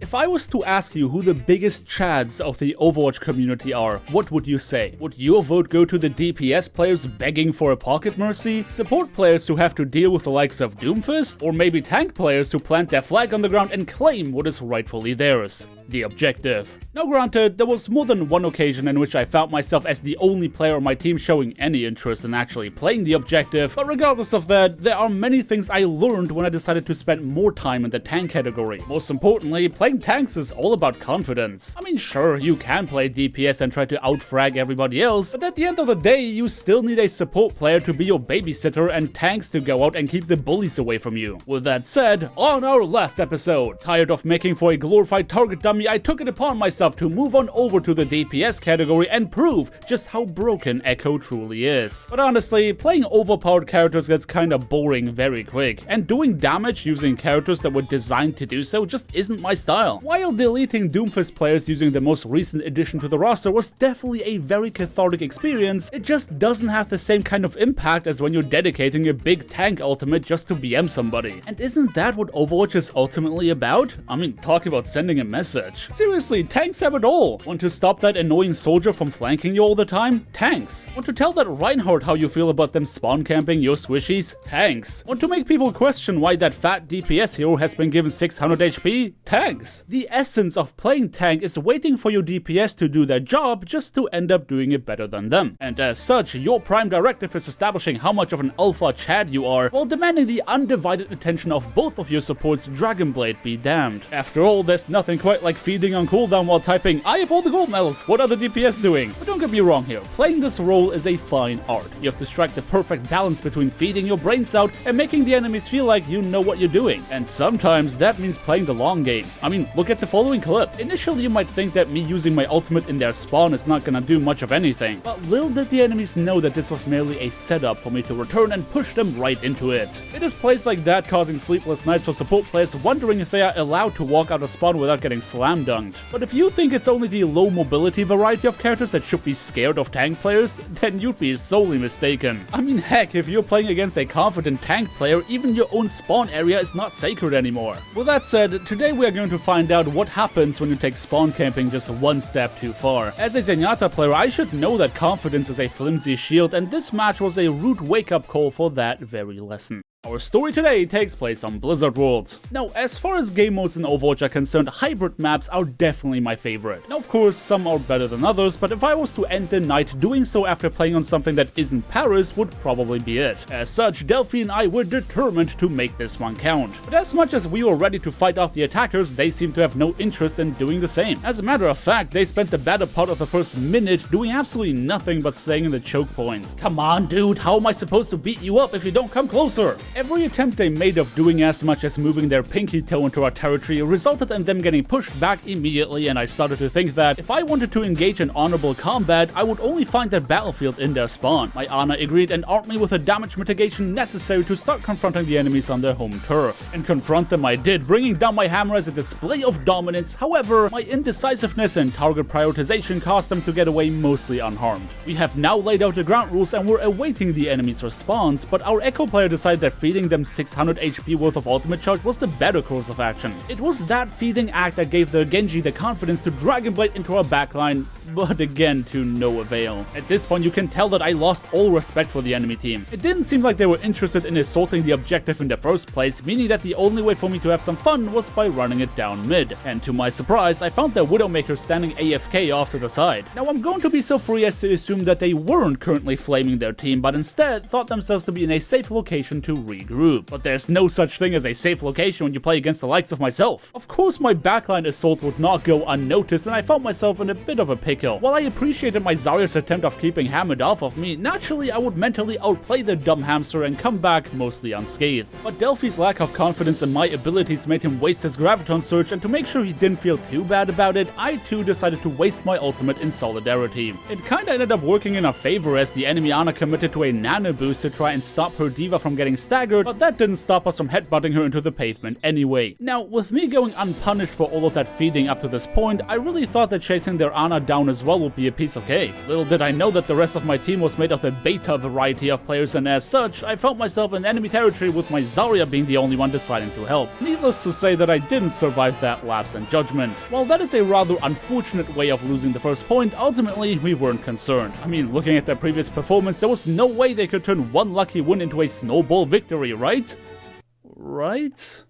If I was to ask you who the biggest chads of the Overwatch community are, what would you say? Would your vote go to the DPS players begging for a pocket mercy, support players who have to deal with the likes of Doomfist, or maybe tank players who plant their flag on the ground and claim what is rightfully theirs? The objective. Now granted, there was more than one occasion in which I found myself as the only player on my team showing any interest in actually playing the objective, but regardless of that, there are many things I learned when I decided to spend more time in the tank category. Most importantly, playing tanks is all about confidence. I mean, sure, you can play DPS and try to outfrag everybody else, but at the end of the day, you still need a support player to be your babysitter and tanks to go out and keep the bullies away from you. With that said, on our last episode, tired of making for a glorified target dummy, I took it upon myself to move on over to the DPS category and prove just how broken Echo truly is. But honestly, playing overpowered characters gets kinda boring very quick, and doing damage using characters that were designed to do so just isn't my style. While deleting Doomfist players using the most recent addition to the roster was definitely a very cathartic experience, it just doesn't have the same kind of impact as when you're dedicating a big tank ultimate just to BM somebody. And isn't that what Overwatch is ultimately about? I mean, talk about sending a message. Seriously, tanks have it all. Want to stop that annoying soldier from flanking you all the time? Tanks. Want to tell that Reinhardt how you feel about them spawn camping your squishies? Tanks. Want to make people question why that fat DPS hero has been given 600 HP? Tanks. The essence of playing tank is waiting for your DPS to do their job just to end up doing it better than them. And as such, your prime directive is establishing how much of an alpha chad you are, while demanding the undivided attention of both of your supports. Dragonblade be damned. After all, there's nothing quite like feeding on cooldown while typing, "I have all the gold medals, what are the DPS doing?" But don't get me wrong here, playing this role is a fine art. You have to strike the perfect balance between feeding your brains out and making the enemies feel like you know what you're doing. And sometimes that means playing the long game. I mean, look at the following clip. Initially you might think that me using my ultimate in their spawn is not gonna do much of anything, but little did the enemies know that this was merely a setup for me to return and push them right into it. It is plays like that causing sleepless nights for support players wondering if they are allowed to walk out of spawn without getting slam dunked. But if you think it's only the low mobility variety of characters that should be scared of tank players, then you'd be sorely mistaken. I mean, heck, if you're playing against a confident tank player, even your own spawn area is not sacred anymore. With that said, today we are going to find out what happens when you take spawn camping just one step too far. As a Zenyatta player, I should know that confidence is a flimsy shield, and this match was a rude wake-up call for that very lesson. Our story today takes place on Blizzard Worlds. Now, as far as game modes in Overwatch are concerned, hybrid maps are definitely my favorite. Now, of course, some are better than others, but if I was to end the night, doing so after playing on something that isn't Paris would probably be it. As such, Delphi and I were determined to make this one count. But as much as we were ready to fight off the attackers, they seemed to have no interest in doing the same. As a matter of fact, they spent the better part of the first minute doing absolutely nothing but staying in the choke point. Come on, dude, how am I supposed to beat you up if you don't come closer? Every attempt they made of doing as much as moving their pinky toe into our territory resulted in them getting pushed back immediately, and I started to think that if I wanted to engage in honorable combat, I would only find that battlefield in their spawn. My Ana agreed and armed me with the damage mitigation necessary to start confronting the enemies on their home turf. And confront them I did, bringing down my hammer as a display of dominance. However, my indecisiveness and target prioritization caused them to get away mostly unharmed. We have now laid out the ground rules and we're awaiting the enemy's response, but our Echo player decided that feeding them 600 HP worth of ultimate charge was the better course of action. It was that feeding act that gave the Genji the confidence to Dragonblade into our backline, but again to no avail. At this point you can tell that I lost all respect for the enemy team. It didn't seem like they were interested in assaulting the objective in the first place, meaning that the only way for me to have some fun was by running it down mid. And to my surprise, I found their Widowmaker standing AFK off to the side. Now I'm going to be so free as to assume that they weren't currently flaming their team, but instead thought themselves to be in a safe location to regroup. But there's no such thing as a safe location when you play against the likes of myself. Of course my backline assault would not go unnoticed, and I found myself in a bit of a pickle. While I appreciated my Zarya's attempt of keeping Hamid off of me, naturally I would mentally outplay the dumb hamster and come back mostly unscathed. But Delphi's lack of confidence in my abilities made him waste his Graviton Surge, and to make sure he didn't feel too bad about it, I too decided to waste my ultimate in solidarity. It kinda ended up working in our favor as the enemy Ana committed to a nano boost to try and stop her diva from getting stacked, staggered, but that didn't stop us from headbutting her into the pavement anyway. Now, with me going unpunished for all of that feeding up to this point, I really thought that chasing their Ana down as well would be a piece of cake. Little did I know that the rest of my team was made of the beta variety of players, and as such, I found myself in enemy territory with my Zarya being the only one deciding to help. Needless to say that I didn't survive that lapse in judgment. While that is a rather unfortunate way of losing the first point, ultimately we weren't concerned. I mean, looking at their previous performance, there was no way they could turn one lucky win into a snowball victory, right? Right?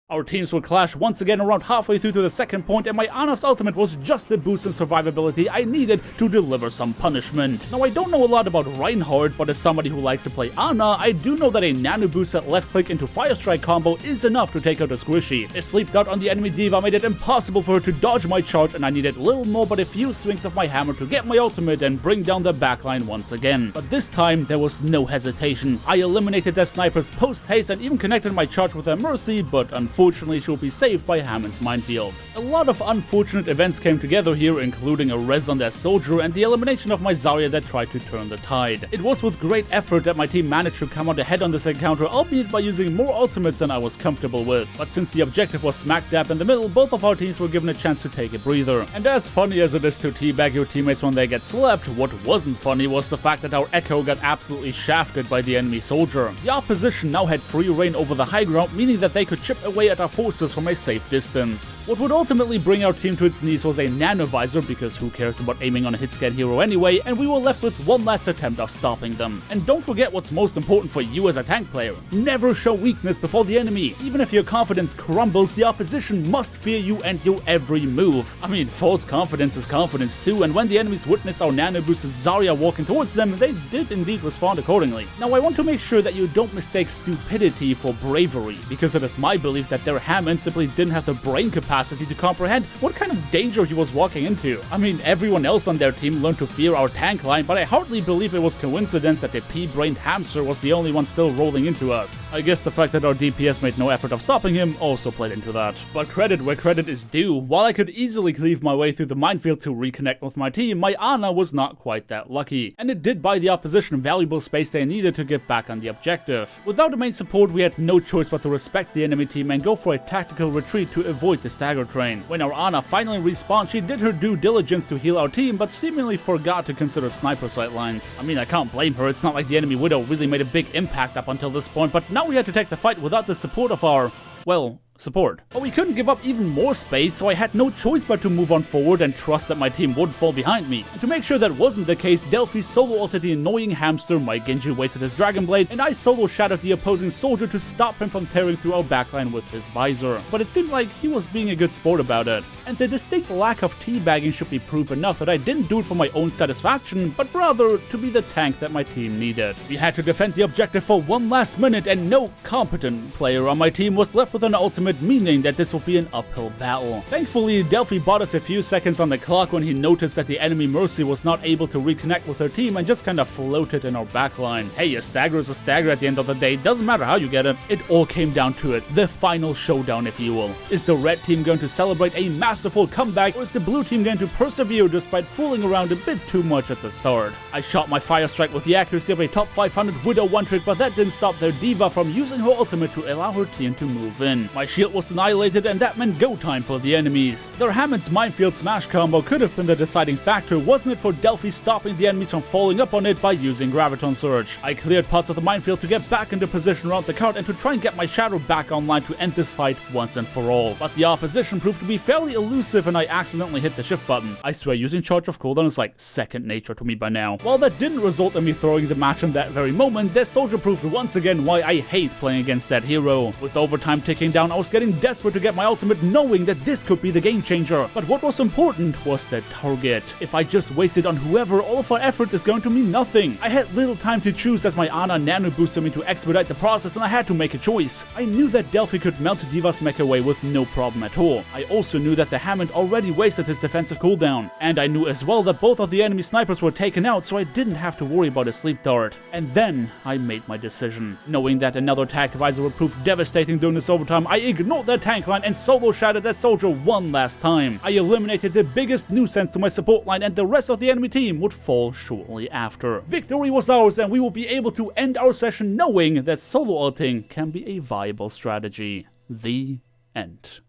Our teams would clash once again around halfway through to the second point, and my Ana's ultimate was just the boost in survivability I needed to deliver some punishment. Now, I don't know a lot about Reinhardt, but as somebody who likes to play Ana, I do know that a nano boost at left click into fire strike combo is enough to take out a squishy. A sleep dart on the enemy diva made it impossible for her to dodge my charge, and I needed little more but a few swings of my hammer to get my ultimate and bring down the backline once again. But this time, there was no hesitation. I eliminated their snipers post-haste and even connected my charge with their mercy, but unfortunately she will be saved by Hammond's minefield. A lot of unfortunate events came together here, including a res on their soldier and the elimination of my Zarya that tried to turn the tide. It was with great effort that my team managed to come out ahead on this encounter, albeit by using more ultimates than I was comfortable with. But since the objective was smack dab in the middle, both of our teams were given a chance to take a breather. And as funny as it is to teabag your teammates when they get slept, what wasn't funny was the fact that our Echo got absolutely shafted by the enemy soldier. The opposition now had free reign over the high ground, meaning that they could chip away at our forces from a safe distance. What would ultimately bring our team to its knees was a nanovisor, because who cares about aiming on a hit scan hero anyway, and we were left with one last attempt of stopping them. And don't forget what's most important for you as a tank player: never show weakness before the enemy. Even if your confidence crumbles, the opposition must fear you and your every move. I mean, false confidence is confidence too, and when the enemies witnessed our nano boosted Zarya walking towards them, they did indeed respond accordingly. Now, I want to make sure that you don't mistake stupidity for bravery, because it is my belief that their Hammond simply didn't have the brain capacity to comprehend what kind of danger he was walking into. I mean, everyone else on their team learned to fear our tank line, but I hardly believe it was coincidence that the pea-brained hamster was the only one still rolling into us. I guess the fact that our DPS made no effort of stopping him also played into that. But credit where credit is due. While I could easily cleave my way through the minefield to reconnect with my team, my Ana was not quite that lucky, and it did buy the opposition valuable space they needed to get back on the objective. Without the main support, we had no choice but to respect the enemy team and go for a tactical retreat to avoid the stagger train. When our Ana finally respawned, she did her due diligence to heal our team, but seemingly forgot to consider sniper sight lines. I mean, I can't blame her. It's not like the enemy Widow really made a big impact up until this point, but now we had to take the fight without the support of our, well, support. But we couldn't give up even more space, so I had no choice but to move on forward and trust that my team would fall behind me. And to make sure that wasn't the case, Delphi solo ulted the annoying hamster, my Genji wasted his Dragon Blade, and I solo shadowed the opposing soldier to stop him from tearing through our backline with his visor. But it seemed like he was being a good sport about it. And the distinct lack of teabagging should be proof enough that I didn't do it for my own satisfaction, but rather to be the tank that my team needed. We had to defend the objective for one last minute, and no competent player on my team was left with an ultimate, meaning that this will be an uphill battle. Thankfully, Delphi bought us a few seconds on the clock when he noticed that the enemy Mercy was not able to reconnect with her team and just kinda floated in our backline. Hey, a stagger is a stagger at the end of the day, doesn't matter how you get it. It all came down to it, the final showdown if you will. Is the red team going to celebrate a masterful comeback, or is the blue team going to persevere despite fooling around a bit too much at the start? I shot my fire strike with the accuracy of a top 500 Widow one-trick, but that didn't stop their diva from using her ultimate to allow her team to move in. My shield was annihilated, and that meant go time for the enemies. Their Hammond's minefield smash combo could have been the deciding factor, wasn't it, for Delphi stopping the enemies from falling up on it by using Graviton Surge. I cleared parts of the minefield to get back into position around the cart and to try and get my shadow back online to end this fight once and for all. But the opposition proved to be fairly elusive, and I accidentally hit the shift button. I swear, using Charge of Cooldown is like second nature to me by now. While that didn't result in me throwing the match in that very moment, their soldier proved once again why I hate playing against that hero. With overtime ticking down, I was getting desperate to get my ultimate, knowing that this could be the game changer. But what was important was the target. If I just wasted on whoever, all of our effort is going to mean nothing. I had little time to choose as my Ana nano boosted me to expedite the process, and I had to make a choice. I knew that Delphi could melt Diva's mech away with no problem at all. I also knew that the Hammond already wasted his defensive cooldown. And I knew as well that both of the enemy snipers were taken out, so I didn't have to worry about a sleep dart. And then I made my decision. Knowing that another tag visor would prove devastating during this overtime, I ignored their tank line and solo shadowed their soldier one last time. I eliminated the biggest nuisance to my support line, and the rest of the enemy team would fall shortly after. Victory was ours, and we will be able to end our session knowing that solo ulting can be a viable strategy. The end.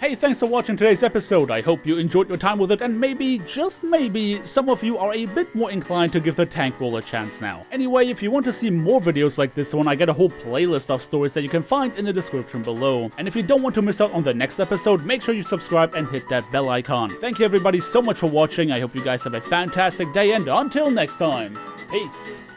Hey, thanks for watching today's episode. I hope you enjoyed your time with it, and maybe, just maybe, some of you are a bit more inclined to give the tank role a chance now. Anyway, if you want to see more videos like this one, I got a whole playlist of stories that you can find in the description below. And if you don't want to miss out on the next episode, make sure you subscribe and hit that bell icon. Thank you everybody so much for watching. I hope you guys have a fantastic day, and until next time, peace.